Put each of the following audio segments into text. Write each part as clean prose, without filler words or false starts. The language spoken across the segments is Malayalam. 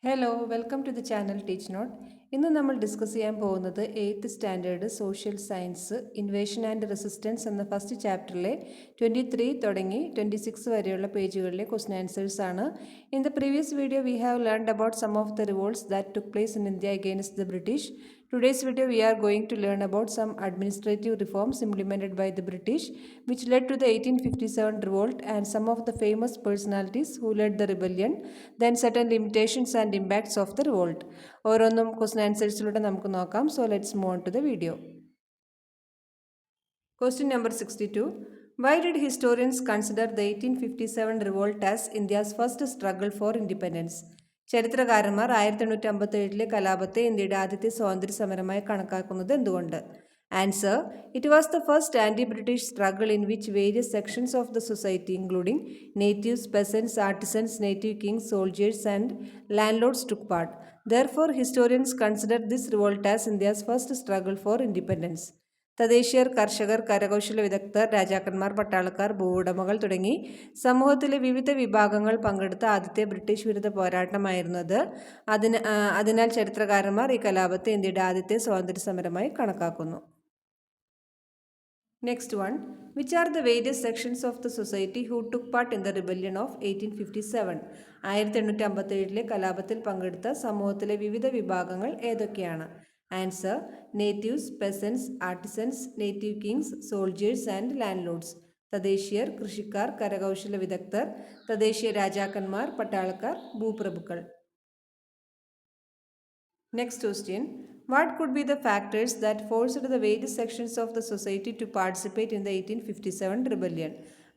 Hello welcome to the channel teach note. ഇന്ന് നമ്മൾ ഡിസ്കസ് ചെയ്യാൻ പോകുന്നത് 8th standard social science invasion and resistance എന്ന ഫസ്റ്റ് ചാപ്റ്ററിലെ 23 തുടങ്ങി 26 വരെയുള്ള പേജുകളിലെ ക്വസ്റ്റൻ ആൻസേഴ്സ് ആണ്. In the previous video we have learned about some of the revolts that took place in India against the British. Today's video we are going to learn about some administrative reforms implemented by the British which led to the 1857 revolt and some of the famous personalities who led the rebellion, then certain limitations and impacts of the revolt. ഓരോന്നും ക്വസ്റ്റൻ ആൻസേഴ്സിലൂടെ നമുക്ക് നോക്കാം. So let's move on to the video. Question number 62. Why did historians consider the 1857 revolt as India's first struggle for independence? ചരിത്രകാരന്മാർ 1857 കലാപത്തെ ഇന്ത്യയുടെ ആദ്യത്തെ സ്വാതന്ത്ര്യ സമരമായി കണക്കാക്കുന്നത് എന്തുകൊണ്ട്? Answer: it was the first anti British struggle in which various sections of the society including natives, peasants, artisans, native kings, soldiers and landlords took part. Therefore, historians consider this revolt as India's first struggle for independence. തദ്ദേശീയർ, കർഷകർ, കരകൗശല വിദഗ്ധർ, രാജാക്കന്മാർ, പട്ടാളക്കാർ, ഭൂവുടമകൾ തുടങ്ങി സമൂഹത്തിലെ വിവിധ വിഭാഗങ്ങൾ പങ്കെടുത്ത ആദ്യത്തെ ബ്രിട്ടീഷ് വിരുദ്ധ പോരാട്ടമായിരുന്നു അത്. അതിനാൽ ചരിത്രകാരന്മാർ ഈ കലാപത്തെ ഇന്ത്യയുടെ ആദ്യത്തെ സ്വാതന്ത്ര്യ സമരമായി കണക്കാക്കുന്നു. Next one. Which are the various sections of the society who took part in the rebellion of 1857? 1857 കലാപത്തിൽ പങ്കെടുത്ത സമൂഹത്തിലെ വിവിധ വിഭാഗങ്ങൾ ഏതൊക്കെയാണ്? Answer: natives, peasants, artisans, native kings, soldiers and landlords. തദ്ദേശീയർ, കൃഷിക്കാർ, കരകൗശല വിദഗ്ധർ, തദ്ദേശീയ രാജാക്കന്മാർ, പട്ടാളക്കാർ, ഭൂപ്രഭുക്കൾ. Next question. What could be the factors that forced the various sections of the society to participate in the 1857 rebellion?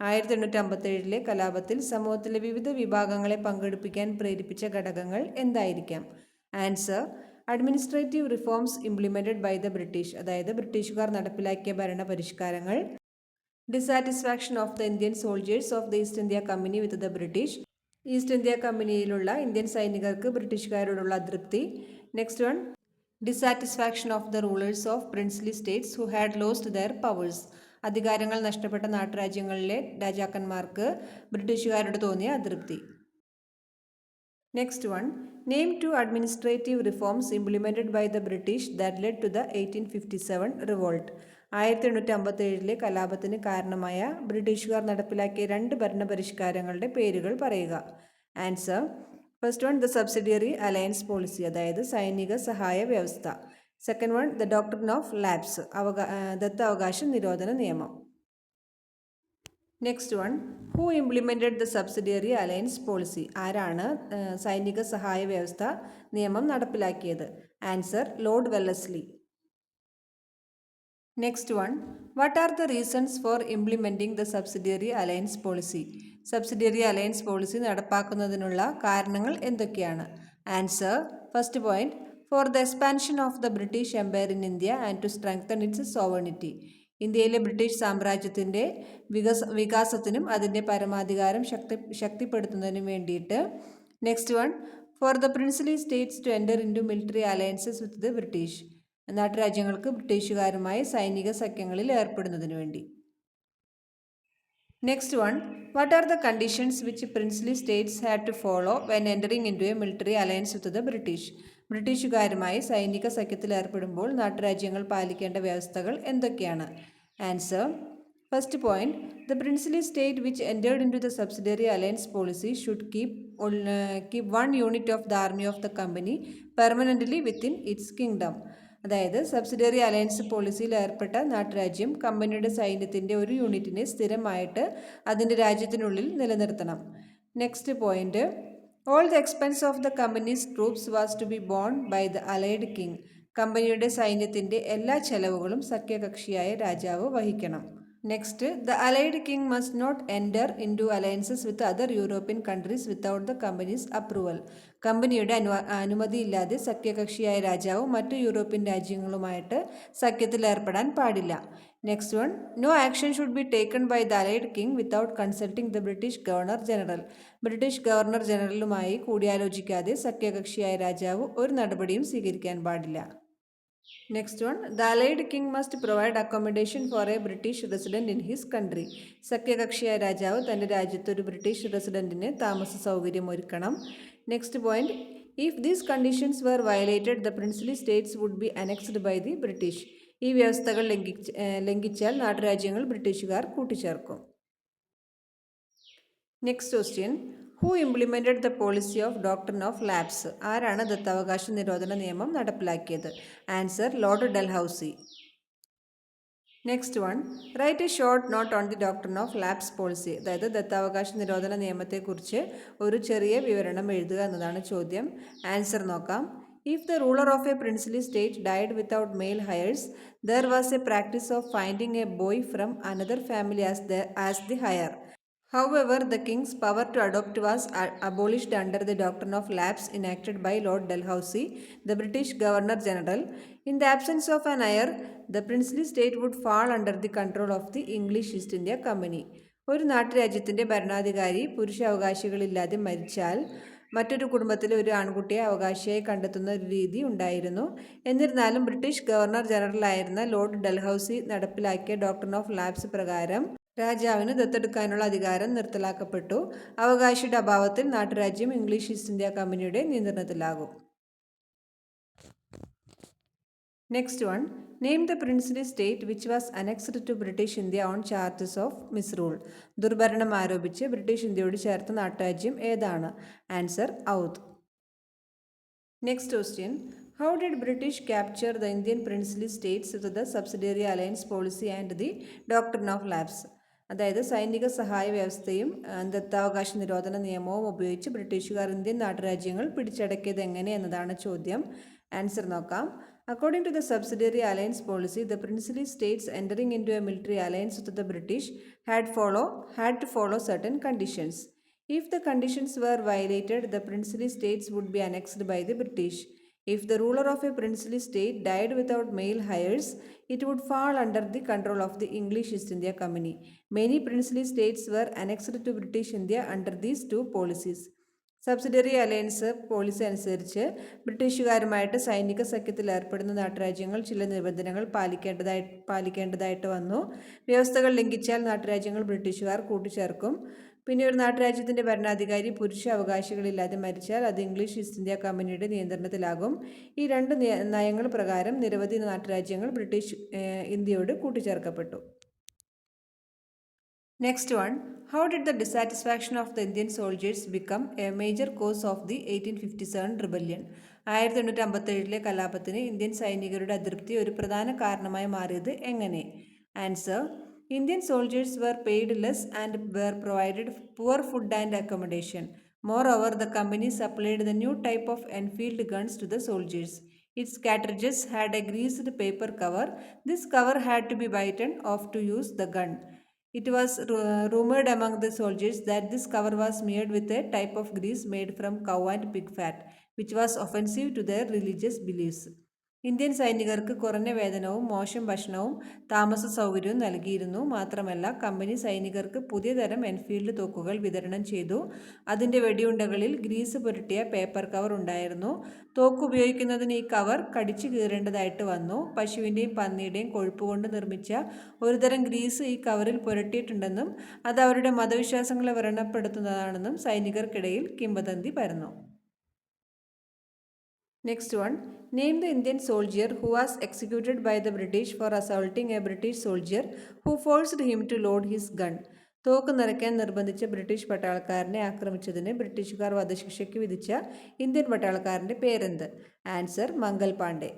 1857 കലാപത്തിൽ സമൂഹത്തിലെ വിവിധ വിഭാഗങ്ങളെ പങ്കെടുപ്പിക്കാൻ പ്രേരിപ്പിച്ച ഘടകങ്ങൾ എന്തായിരിക്കാം? Answer: administrative reforms implemented by the British, അതായത് ബ്രിട്ടീഷുകാർ നടപ്പിലാക്കിയ ഭരണ പരിഷ്കാരങ്ങൾ. Dissatisfaction of the Indian soldiers of the East India company with the British, East India കമ്പനിയിലുള്ള ഇന്ത്യൻ സൈനികർക്ക് ബ്രിട്ടീഷുകാരോടുള്ള അതൃപ്തി. Next one. Dissatisfaction of the rulers of princely states who had lost their powers, അധികാരങ്ങൾ നഷ്ടപ്പെട്ട നാട്ടുരാജ്യങ്ങളിലെ രാജാക്കന്മാർക്ക് ബ്രിട്ടീഷുകാരോട് തോന്നിയ അതൃപ്തി. Next one. Name two administrative reforms implemented by the British that led to the 1857 revolt. 1857 കലാപത്തിന് കാരണമായ ബ്രിട്ടീഷുകാർ നടപ്പിലാക്കിയ രണ്ട് ഭരണപരിഷ്കാരങ്ങളുടെ പേരുകൾ പറയുക. Answer: first one, the subsidiary alliance policy, അതായത് സൈനിക സഹായ വ്യവസ്ഥ. Second one, the doctrine of lapse, ദത്തവകാശ നിരോധന നിയമം. Next one. Who implemented the subsidiary alliance policy, ആരാണ് സൈനിക സഹായ വ്യവസ്ഥ നിയമം നടപ്പിലാക്കിയത്? Answer: Lord Wellesley. Next one. What are the reasons for implementing the subsidiary alliance policy? Subsidiary alliance policy നടപ്പാക്കുന്നതിനുള്ള കാരണങ്ങൾ എന്തൊക്കെയാണ്? Answer: first point, four the expansion of the British empire in India and to strengthen its sovereignty, ഇന്ത്യയിലെ ബ്രിട്ടീഷ് സാമ്രാജ്യത്തിൻ്റെ വികാസത്തിനും അതിൻ്റെ പരമാധികാരം ശക്തിപ്പെടുത്തുന്നതിനും വേണ്ടിയിട്ട്. Next one. For the princely states to enter into military alliances with the British, നാട്ടുരാജ്യങ്ങൾക്ക് ബ്രിട്ടീഷുകാരുമായി സൈനിക സഖ്യങ്ങളിൽ ഏർപ്പെടുന്നതിന് വേണ്ടി. Next one. What are the conditions which princely states had to follow when entering into a military alliance with the British, ബ്രിട്ടീഷുകാരുമായി സൈനിക സഖ്യത്തിൽ ഏർപ്പെടുമ്പോൾ നാട്ടുരാജ്യങ്ങൾ പാലിക്കേണ്ട വ്യവസ്ഥകൾ എന്തൊക്കെയാണ്? Answer: first point, the princely state which entered into the subsidiary alliance policy should keep 1 unit of the army of the company permanently within its kingdom, അതായത് സബ്സിഡിയറി അലയൻസ് പോളിസിയിൽ ഏർപ്പെട്ട നാട്ടുരാജ്യം കമ്പനിയുടെ സൈന്യത്തിൻ്റെ ഒരു യൂണിറ്റിനെ സ്ഥിരമായിട്ട് അതിൻ്റെ രാജ്യത്തിനുള്ളിൽ നിലനിർത്തണം. Next point. All the expense of the company's troops was to be borne by the allied king, കമ്പനിയുടെ സൈന്യത്തിൻ്റെ എല്ലാ ചെലവുകളും സഖ്യകക്ഷിയായ രാജാവ് വഹിക്കണം. Next. The allied king must not enter into alliances with other European countries without the company's approval, കമ്പനിയുടെ അനുമതിയില്ലാതെ സഖ്യകക്ഷിയായ രാജാവ് മറ്റു യൂറോപ്യൻ രാജ്യങ്ങളുമായിട്ട് സഖ്യത്തിൽ ഏർപ്പെടാൻ പാടില്ല. Next one. No action should be taken by the allied king without consulting the British governor general, British governor ജനറലുമായി കൂടിയാലോചിക്കാതെ സഖ്യകക്ഷിയായ രാജാവ് ഒരു നടപടിയും സ്വീകരിക്കാൻ പാടില്ല. Next one. The allied king must provide accommodation for a British resident in his country, സഖ്യകക്ഷിയായ രാജാവ് തൻ്റെ രാജ്യത്ത് ഒരു ബ്രിട്ടീഷ് റെസിഡൻറ്റിന് താമസ സൗകര്യം ഒരുക്കണം. Next point. If these conditions were violated, the princely states would be annexed by the British. ഈ വ്യവസ്ഥകൾ ലംഘിച്ചാൽ നാട്ടുരാജ്യങ്ങൾ ബ്രിട്ടീഷുകാർ കൂട്ടിച്ചേർക്കും. Next question, who implemented the policy of doctrine of lapse? ആരാണ് ദത്താവകാശ നിരോധന നിയമം നടപ്പിലാക്കിയത്? Answer, Lord Dalhousie. Next one, write a short note on the doctrine of lapse policy. അതായത് ദത്താവകാശ നിരോധന നിയമത്തെക്കുറിച്ച് ഒരു ചെറിയ വിവരണം എഴുതുക എന്നതാണ് ചോദ്യം. ആൻസർ നോക്കാം. If the ruler of a princely state died without male heirs, there was a practice of finding a boy from another family as the heir. However, the king's power to adopt was abolished under the doctrine of lapse enacted by Lord Dalhousie, the British Governor-General. In the absence of an heir, the princely state would fall under the control of the English East India Company. ഒരു നാട്ടുരാജ്യത്തിൻ്റെ ഭരണാധികാരി പുരുഷാവകാശികളില്ലാതെ മരിച്ചാൽ മറ്റൊരു കുടുംബത്തിലെ ഒരു ആൺകുട്ടിയെ അവകാശിയായി കണ്ടെത്തുന്ന ഒരു രീതി ഉണ്ടായിരുന്നു. എന്നിരുന്നാലും ബ്രിട്ടീഷ് ഗവർണർ ജനറലായിരുന്ന ലോർഡ് ഡൽഹൌസി നടപ്പിലാക്കിയ ഡോക്ട്രിൻ ഓഫ് ലാപ്സ് പ്രകാരം രാജാവിന് ദത്തെടുക്കാനുള്ള അധികാരം നിർത്തലാക്കപ്പെട്ടു. അവകാശിയുടെ അഭാവത്തിൽ നാട്ടുരാജ്യം ഇംഗ്ലീഷ് ഈസ്റ്റ് ഇന്ത്യ കമ്പനിയുടെ നിയന്ത്രണത്തിലാകും. Next one, name the princely state which was annexed to British India on charges of misrule. ദുർഭരണം ആരോപിച്ച് ബ്രിട്ടീഷ് ഇന്ത്യയോട് ചേർത്ത നാട്ടുരാജ്യം ഏതാണ്? Answer, Awadh. Next question, how did British capture the Indian princely states to the subsidiary alliance policy and the doctrine of lapse? അതായത് സൈനിക സഹായ വ്യവസ്ഥയും ദത്താവകാശ നിരോധന നിയമവും ഉപയോഗിച്ച് ബ്രിട്ടീഷുകാർ ഇന്ത്യൻ നാട്ടുരാജ്യങ്ങൾ പിടിച്ചടക്കിയത് എങ്ങനെ എന്നതാണ് ചോദ്യം. ആൻസർ നോക്കാം. According to the subsidiary alliance policy, the princely states entering into a military alliance with the British had to follow certain conditions. If the conditions were violated, the princely states would be annexed by the British. If the ruler of a princely state died without male heirs, it would fall under the control of the English East India Company. Many princely states were annexed to British India under these two policies. Subsidiary alliance policy അനുസരിച്ച് ബ്രിട്ടീഷുകാരുമായിട്ട് സൈനിക സഖ്യത്തിൽ ഏർപ്പെടുന്ന നാട്ടുരാജ്യങ്ങൾ ചില നിബന്ധനകൾ പാലിക്കേണ്ടതായിട്ട് വന്നു. വ്യവസ്ഥകൾ ലംഘിച്ചാൽ നാട്ടുരാജ്യങ്ങൾ ബ്രിട്ടീഷുകാർ കൂട്ടിച്ചേർക്കും. പിന്നെ ഒരു നാട്ടുരാജ്യത്തിൻ്റെ ഭരണാധികാരി പുരുഷ അവകാശികളില്ലാതെ മരിച്ചാൽ അത് ഇംഗ്ലീഷ് ഈസ്റ്റ് ഇന്ത്യ കമ്പനിയുടെ നിയന്ത്രണത്തിലാകും. ഈ രണ്ട് നയങ്ങൾ പ്രകാരം നിരവധി നാട്ടുരാജ്യങ്ങൾ ബ്രിട്ടീഷ് ഇന്ത്യയോട് കൂട്ടിച്ചേർക്കപ്പെട്ടു. Next one, how did the dissatisfaction of the Indian soldiers become a major cause of the 1857 rebellion? 1857 കലാപത്തിന് ഇന്ത്യൻ സൈനികരുടെ അതൃപ്തി ഒരു പ്രധാന കാരണമായി മാറിയത് എങ്ങനെ? Answer, Indian soldiers were paid less and were provided poor food and accommodation. Moreover, the company supplied the new type of Enfield guns to the soldiers. Its cartridges had a greased paper cover. This cover had to be bitten off to use the gun. It was rumored among the soldiers that this cover was smeared with a type of grease made from cow and pig fat, which was offensive to their religious beliefs. Indian സൈനികർക്ക് കുറഞ്ഞ വേതനവും മോശം ഭക്ഷണവും താമസ സൗകര്യവും നൽകിയിരുന്നു. മാത്രമല്ല, കമ്പനി സൈനികർക്ക് പുതിയ തരം എൻഫീൽഡ് തോക്കുകൾ വിതരണം ചെയ്തു. അതിൻ്റെ വെടിയുണ്ടകളിൽ ഗ്രീസ് പുരട്ടിയ പേപ്പർ കവർ ഉണ്ടായിരുന്നു. തോക്ക് ഉപയോഗിക്കുന്നതിന് ഈ കവർ കടിച്ചു കീറേണ്ടതായിട്ട് വന്നു. പശുവിൻ്റെയും പന്നിയുടെയും കൊഴുപ്പ് കൊണ്ട് നിർമ്മിച്ച ഒരുതരം ഗ്രീസ് ഈ കവറിൽ പുരട്ടിയിട്ടുണ്ടെന്നും അത് അവരുടെ മതവിശ്വാസങ്ങളെ വ്രണപ്പെടുത്തുന്നതാണെന്നും സൈനികർക്കിടയിൽ കിംവദന്തി പരന്നു. Next one, name the Indian soldier who was executed by the British for assaulting a British soldier who forced him to load his gun. തോക്ക് നിറയ്ക്കാൻ നിർബന്ധിച്ച ബ്രിട്ടീഷ് പട്ടാളക്കാരനെ ആക്രമിച്ചതിന് ബ്രിട്ടീഷുകാർ വധശിക്ഷയ്ക്ക് വിധിച്ച ഇന്ത്യൻ പട്ടാളക്കാരൻ്റെ പേരെന്ത്? Answer, Mangal Pandey.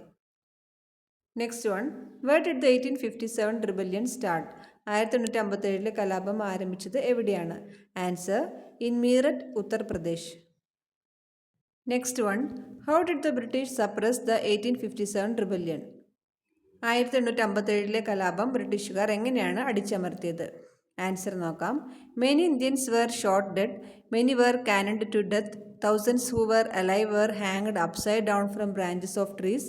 Next one, where did the 1857 rebellion start? 1857 കലാപം ആരംഭിച്ചത് എവിടെയാണ്? Answer, in Meerut, Uttar Pradesh. Next one, how did the British suppress the 1857 rebellion? 1857 കലാപം ബ്രിട്ടീഷുകാർ എങ്ങനെയാണ് അടിച്ചമർത്തിയത്? ആൻസർ നോക്കാം. Many Indians were shot dead, many were cannoned to death, thousands who were alive were hanged upside down from branches of trees.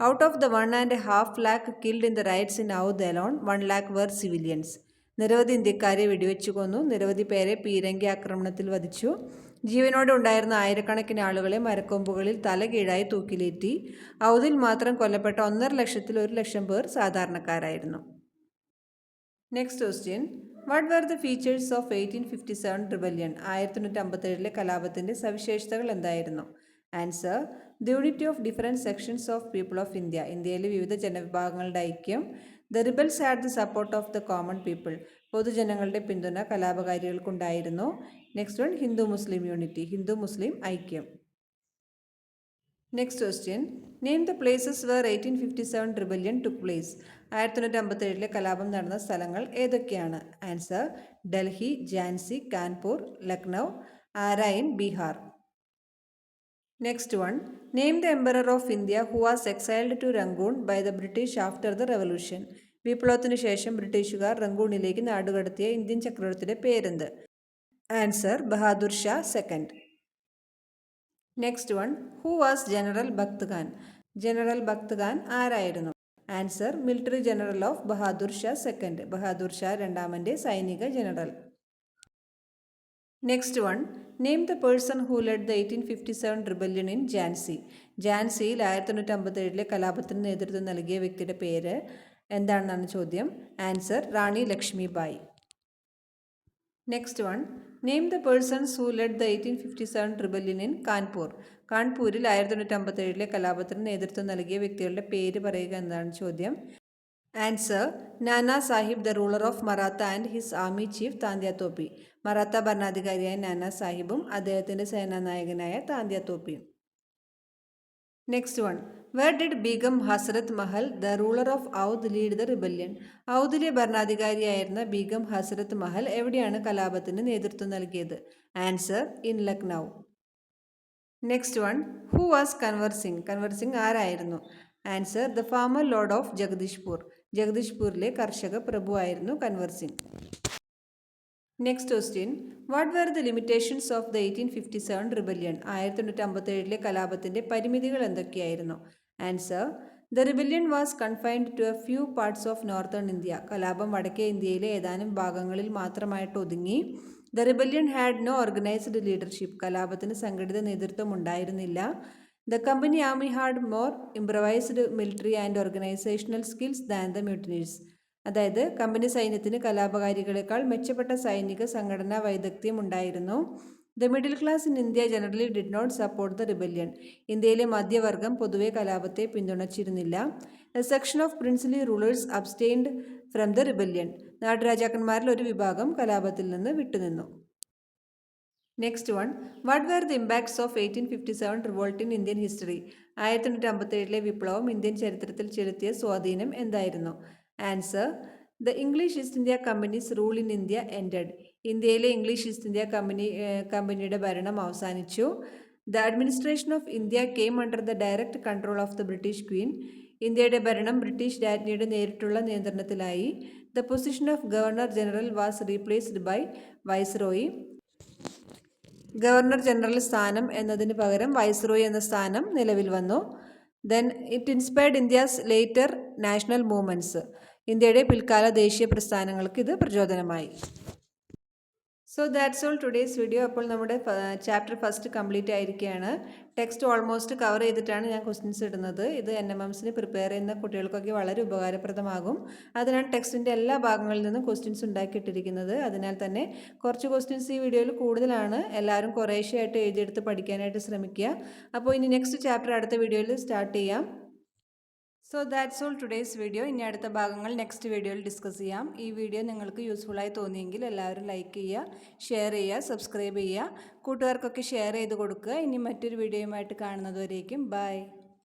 Out of the 1.5 lakh killed in the riots in Oudh alone, 1 lakh were civilians. നിരവധി ഇന്ത്യക്കാരെ വെടിവെച്ചു കൊന്നു, നിരവധി പേരെ പീരങ്കി ആക്രമണത്തിൽ വധിച്ചു. ജീവനോടെ ഉണ്ടായിരുന്ന ആയിരക്കണക്കിന് ആളുകളെ മരക്കൊമ്പുകളിൽ തല കീഴായി തൂക്കിലേറ്റി. ഔദിൽ മാത്രം കൊല്ലപ്പെട്ട 1.5 ലക്ഷത്തിൽ 1 ലക്ഷം പേർ സാധാരണക്കാരായിരുന്നു. Next question, what were the features of 1857 rebellion? 1857 കലാപത്തിൻ്റെ സവിശേഷതകൾ എന്തായിരുന്നു? Answer the unity of different sections of people of India. ഇന്ത്യയിലെ വിവിധ ജനവിഭാഗങ്ങളുടെ ഐക്യം. The rebels had the support of the common people. പൊതുജനങ്ങളുടെ പിന്തുണ കലാപകാരികൾക്കുണ്ടായിരുന്നു. Next one Hindu Muslim unity. Hindu Muslim ഐക്യം. Next question name the places where 1857 rebellion took place. 1857 കലാപം നടന്ന സ്ഥലങ്ങൾ ഏതൊക്കെയാണ്? Answer Delhi, Jhansi, Kanpur, Lucknow. Arrah in Bihar. Next one name the emperor of India who was exiled to Rangoon by the British after the revolution. വിപ്ലവത്തിനു ശേഷം ബ്രിട്ടീഷുകാർ റംഗൂണിലേക്ക് നാടുകടത്തിയ ഇന്ത്യൻ ചക്രവർത്തിയുടെ പേരെന്ത്? Answer Bahadur Shah second. Next one who was general Bakht Khan. General Bakht Khan ആരായിരുന്നു? Answer military general of Bahadur Shah second. Bahadur Shah രണ്ടാമൻ്റെ സൈനിക general. Next one name the person who led the 1857 rebellion in Jhansi. ഝാൻസിയിൽ 1857 കലാപത്തിന് നേതൃത്വം നൽകിയ വ്യക്തിയുടെ പേര് എന്താണെന്നാണ് ചോദ്യം. Answer Rani Lakshmi Bai. Next one name the persons who led the 1857 rebellion in Kanpur. കാൺപൂരിൽ 1857 കലാപത്തിന് നേതൃത്വം നൽകിയ വ്യക്തികളുടെ പേര് പറയുക എന്നതാണ് ചോദ്യം. Answer Nana Sahib the ruler of Maratha and his army chief Tantia Tope. Maratha ഭരണാധികാരിയായ നാനാ സാഹിബും അദ്ദേഹത്തിൻ്റെ സേനാനായകനായ താന്ത്യ തോപ്പിയും. Next one where did Begum Hazrat Mahal the ruler of Awadh lead the rebellion. ഔദിലെ ഭരണാധികാരിയായിരുന്ന ബീഗം ഹസ്രത്ത് മഹൽ എവിടെയാണ് കലാപത്തിന് നേതൃത്വം നൽകിയത്? Answer in Lucknow. Next one who was Kunwar Singh. Kunwar Singh ആരായിരുന്നു? Answer the farmer lord of Jagdishpur. ജഗദീഷ്പൂരിലെ കർഷക പ്രഭുവായിരുന്നു Kunwar Singh. Next question what were the limitations of the 1857 rebellion. 1857 കലാപത്തിൻ്റെ പരിമിതികൾ എന്തൊക്കെയായിരുന്നു? Answer the rebellion was confined to a few parts of northern India. കലാപം വടക്കേ ഇന്ത്യയിലെ ഏതാനും ഭാഗങ്ങളിൽ മാത്രമായിട്ട് ഒതുങ്ങി. The rebellion had no organised leadership. കലാപത്തിന് സംഘടിത നേതൃത്വം ഉണ്ടായിരുന്നില്ല. The company army had more improvised military and organisational skills than the mutinies. അതായത് കമ്പനി സൈന്യത്തിന് കലാപകാരികളെക്കാൾ മെച്ചപ്പെട്ട സൈനിക സംഘടനാ വൈദഗ്ധ്യം ഉണ്ടായിരുന്നു. The middle class in India generally did not support the rebellion. ഇന്ത്യയിലെ മധ്യവർഗം പൊതുവെ കലാപത്തെ പിന്തുണച്ചിരുന്നില്ല. A section of princely rulers abstained from the rebellion. നാട്ടുരാജാക്കന്മാരിൽ ഒരു വിഭാഗം കലാപത്തിൽ നിന്ന് വിട്ടുനിന്നു. Next one what were the impacts of 1857 revolt in Indian history. 1857 വിപ്ലവം ഇന്ത്യൻ ചരിത്രത്തിൽ ചെലുത്തിയ സ്വാധീനം എന്തായിരുന്നു? Answer the English East India company's rule in India ended. ഇന്ത്യയിലെ ഇംഗ്ലീഷ് ഈസ്റ്റ് ഇന്ത്യ കമ്പനിയുടെ ഭരണം അവസാനിച്ചു. The administration of India came under the direct control of the British queen. ഇന്ത്യയുടെ ഭരണം ബ്രിട്ടീഷ് രാജ്ഞിയുടെ നേരിട്ടുള്ള നിയന്ത്രണത്തിലായി. The position of governor general was replaced by viceroy. Governor general സ്ഥാനം എന്നതിന് പകരം വൈസ്രോയി എന്ന സ്ഥാനം നിലവിൽ വന്നു. Then it inspired India's later national movements. ഇന്ത്യയുടെ പിൽക്കാല ദേശീയ പ്രസ്ഥാനങ്ങൾക്ക് ഇത് പ്രചോദനമായി. So that's all today's video. അപ്പോൾ നമ്മുടെ ചാപ്റ്റർ ഫസ്റ്റ് കംപ്ലീറ്റ് ആയിരിക്കുകയാണ്. ടെക്സ്റ്റ് ഓൾമോസ്റ്റ് കവർ ചെയ്തിട്ടാണ് ഞാൻ ക്വസ്റ്റ്യൻസ് ഇടുന്നത്. ഇത് NMMSന് പ്രിപ്പയർ ചെയ്യുന്ന കുട്ടികൾക്കൊക്കെ വളരെ ഉപകാരപ്രദമാകും. അതിനാണ് ടെക്സ്റ്റിൻ്റെ എല്ലാ ഭാഗങ്ങളിൽ നിന്നും ക്വസ്റ്റ്യൻസ് ഉണ്ടാക്കിയിട്ടിരിക്കുന്നത്. അതിനാൽ തന്നെ കുറച്ച് ക്വസ്റ്റ്യൻസ് ഈ വീഡിയോയിൽ കൂടുതലാണ്. എല്ലാവരും കുറേശ്ശെയായിട്ട് എഴുതിയെടുത്ത് പഠിക്കാനായിട്ട് ശ്രമിക്കുക. അപ്പോൾ ഇനി നെക്സ്റ്റ് ചാപ്റ്റർ അടുത്ത വീഡിയോയിൽ സ്റ്റാർട്ട് ചെയ്യാം. So that's all today's video. ഇനി അടുത്ത ഭാഗങ്ങൾ നെക്സ്റ്റ് വീഡിയോയിൽ ഡിസ്കസ് ചെയ്യാം. ഈ വീഡിയോ നിങ്ങൾക്ക് യൂസ്ഫുള്ളായി തോന്നിയെങ്കിൽ എല്ലാവരും ലൈക്ക് ചെയ്യുക, ഷെയർ ചെയ്യുക, സബ്സ്ക്രൈബ് ചെയ്യുക, കൂട്ടുകാർക്കൊക്കെ ഷെയർ ചെയ്ത് കൊടുക്കുക. ഇനി മറ്റൊരു വീഡിയോയുമായിട്ട് കാണുന്നതുവരേക്കും ബൈ.